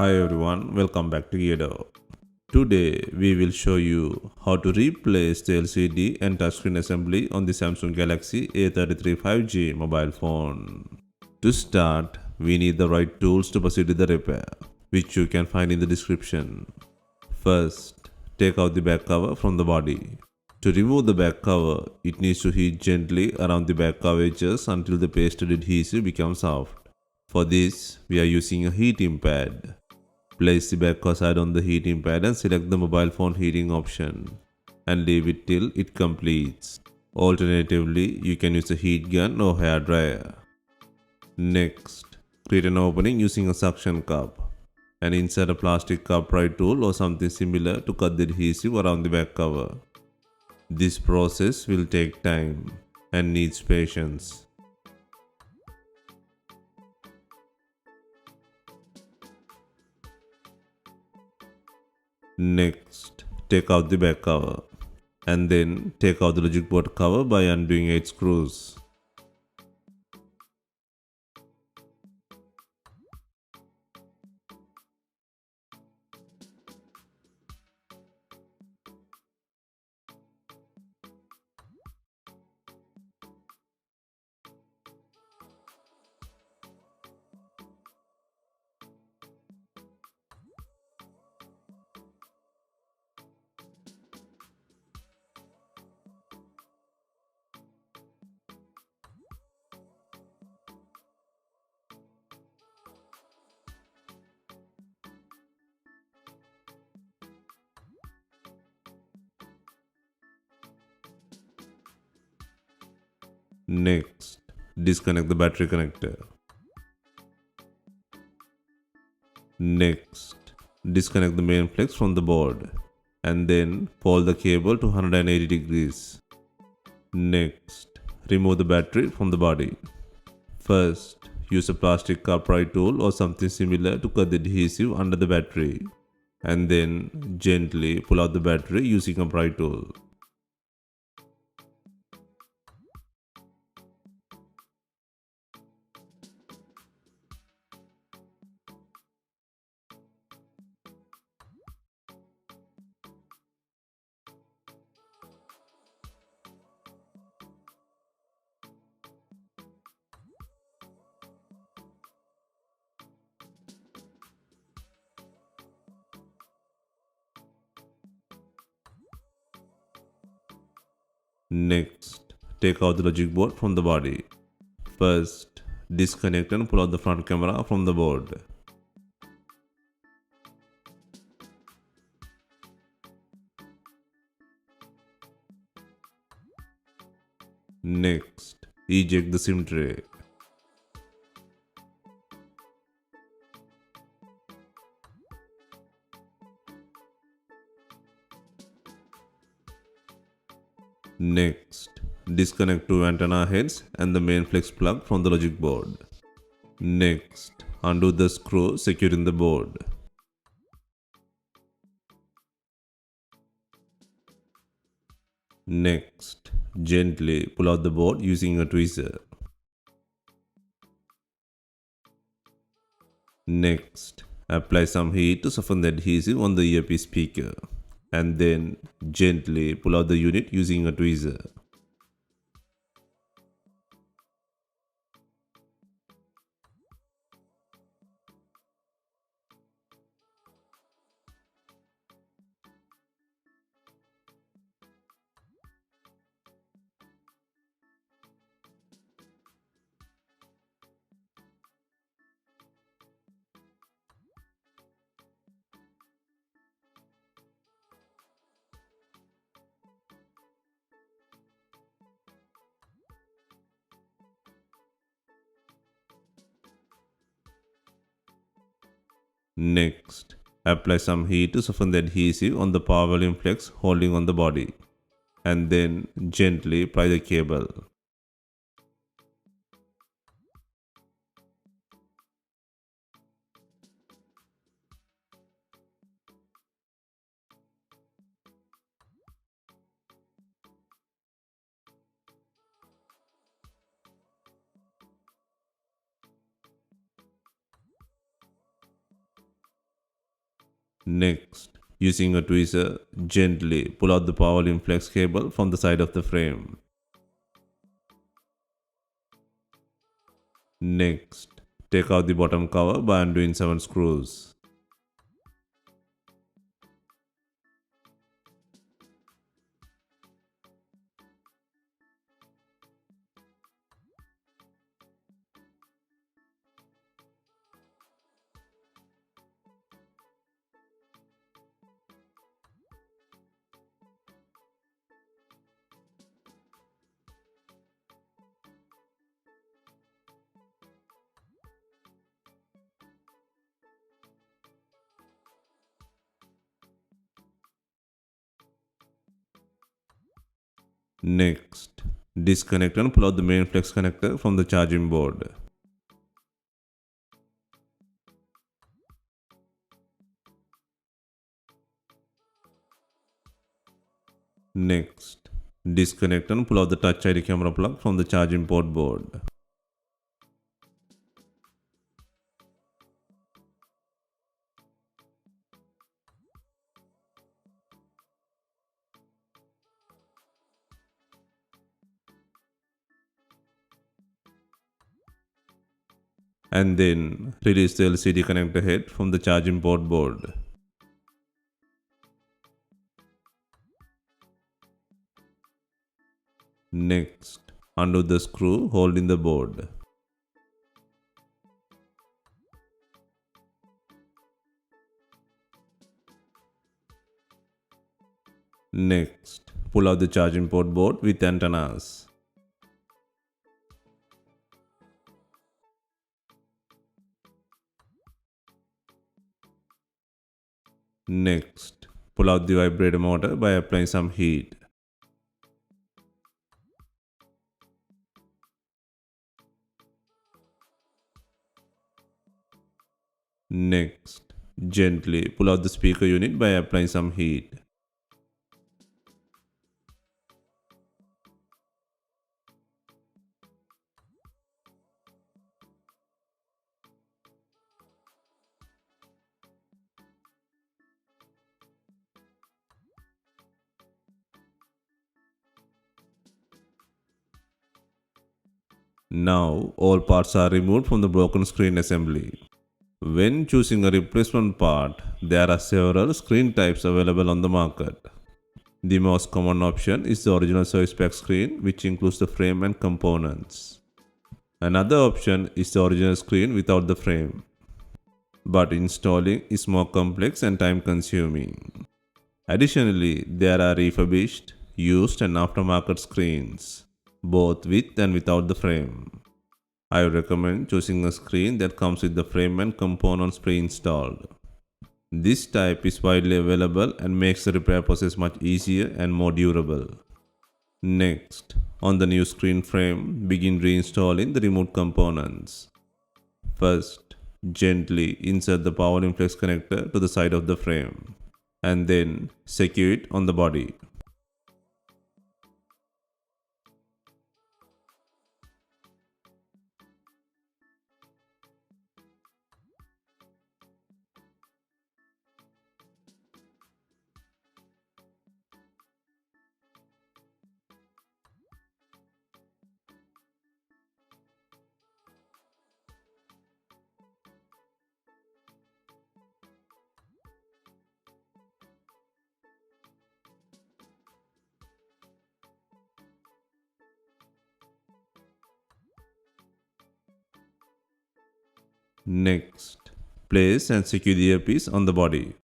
Hi everyone, welcome back to DYOR. Today we will show you how to replace the LCD and touchscreen assembly on the Samsung Galaxy A33 5G mobile phone. To start, we need the right tools to proceed with the repair, which you can find in the description. First, take out the back cover from the body. To remove the back cover, it needs to heat gently around the back cover edges until the pasted adhesive becomes soft. For this, we are using a heating pad. Place the back cover side on the heating pad and select the mobile phone heating option and leave it till it completes. Alternatively, you can use a heat gun or hair dryer. Next, create an opening using a suction cup and insert a plastic cup pry tool or something similar to cut the adhesive around the back cover. This process will take time and needs patience. Next, take out the back cover and then take out the logic board cover by undoing 8 screws. Next, disconnect the battery connector. Next, disconnect the main flex from the board and then fold the cable to 180 degrees. Next, remove the battery from the body. First, use a plastic cup pry tool or something similar to cut the adhesive under the battery and then gently pull out the battery using a pry tool. Next, take out the logic board from the body. First, disconnect and pull out the front camera from the board. Next, eject the SIM tray. Next, disconnect two antenna heads and the main flex plug from the logic board. Next, undo the screw securing the board. Next, gently pull out the board using a tweezer. Next, apply some heat to soften the adhesive on the earpiece speaker and then gently pull out the unit using a tweezer. Next, apply some heat to soften the adhesive on the power volume flex holding on the body and then gently pry the cable. Next, using a tweezer, gently pull out the power in flex cable from the side of the frame. Next, take out the bottom cover by undoing 7 screws. Next, disconnect and pull out the main flex connector from the charging board. Next, disconnect and pull out the Touch ID camera plug from the charging port board. And then release the LCD connector head from the charging port board. Next, undo the screw holding the board. Next, pull out the charging port board with antennas. Next, pull out the vibrator motor by applying some heat. Next, gently pull out the speaker unit by applying some heat. Now all parts are removed from the broken screen assembly. When choosing a replacement part, there are several screen types available on the market. The most common option is the original service pack screen, which includes the frame and components. Another option is the original screen without the frame, but installing is more complex and time consuming. Additionally, there are refurbished, used and aftermarket screens, both with and without the frame. I recommend choosing a screen that comes with the frame and components pre-installed. This type is widely available and makes the repair process much easier and more durable. Next, on the new screen frame, begin reinstalling the removed components. First, gently insert the power inflex connector to the side of the frame, and then secure it on the body. Next, place and secure the earpiece on the body.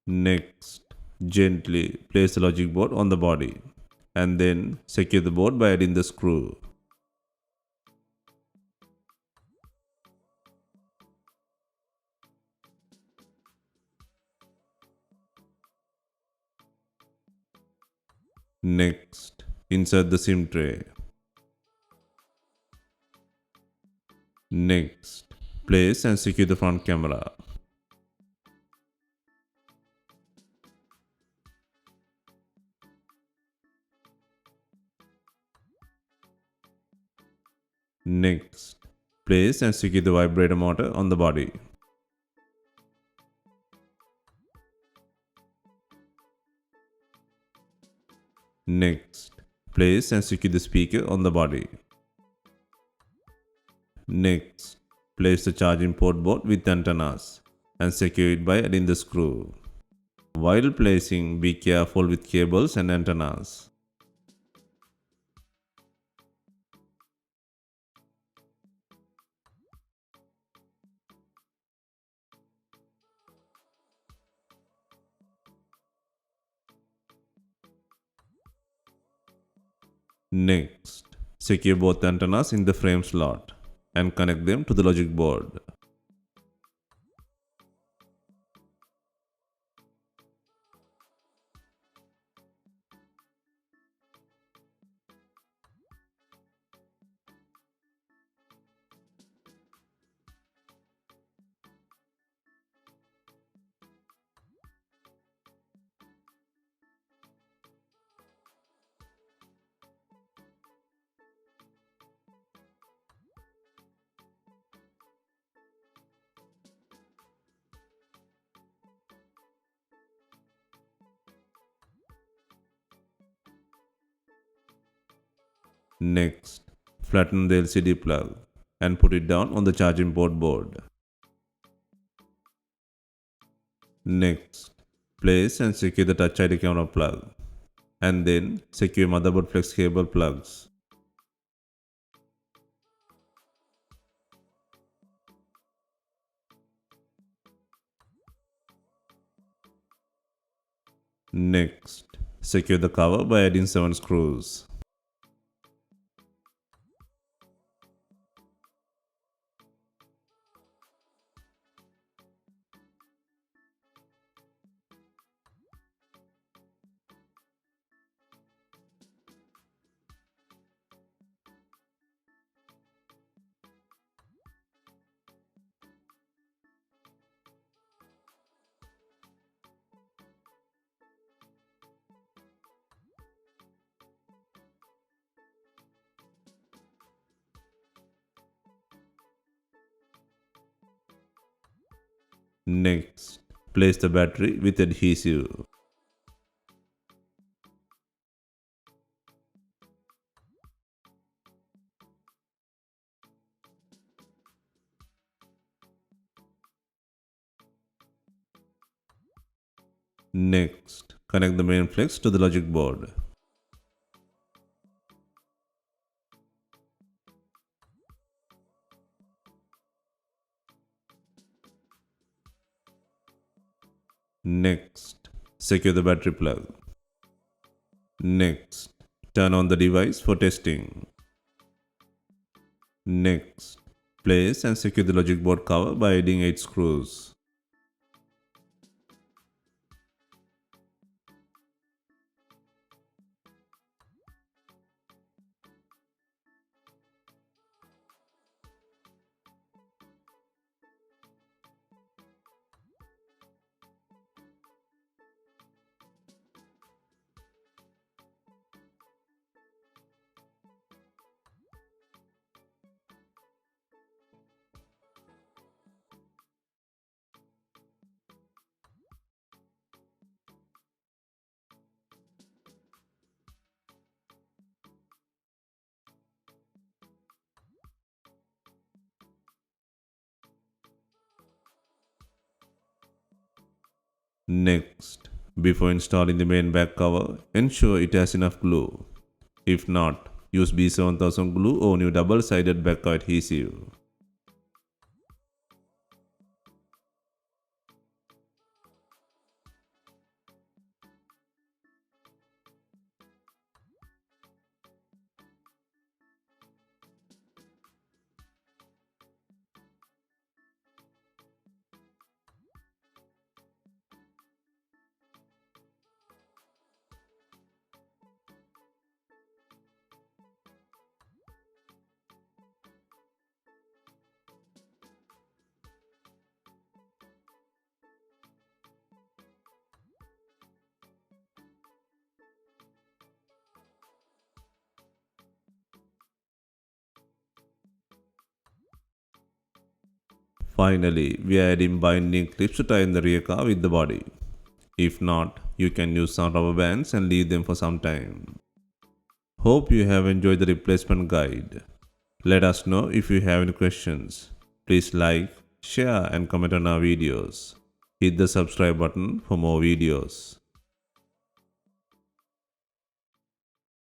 Next, gently place the logic board on the body and then secure the board by adding the screw. Next, insert the SIM tray. Next, place and secure the front camera. Next, place and secure the vibrator motor on the body. Next, place and secure the speaker on the body. Next, place the charging port board with antennas and secure it by adding the screw. While placing, be careful with cables and antennas. Next, secure both antennas in the frame slot and connect them to the logic board. Next, flatten the LCD plug and put it down on the charging port board. Next, place and secure the Touch ID camera plug and then secure motherboard flex cable plugs. Next, secure the cover by adding 7 screws. Next, place the battery with adhesive. Next, connect the main flex to the logic board. Next, secure the battery plug. Next, turn on the device for testing. Next, place and secure the logic board cover by adding 8 screws. Next, before installing the main back cover, ensure it has enough glue. If not, use B7000 glue or new double-sided back cover adhesive. Finally, we are adding binding clips to tie in the rear car with the body. If not, you can use some rubber bands and leave them for some time. Hope you have enjoyed the replacement guide. Let us know if you have any questions. Please like, share and comment on our videos. Hit the subscribe button for more videos.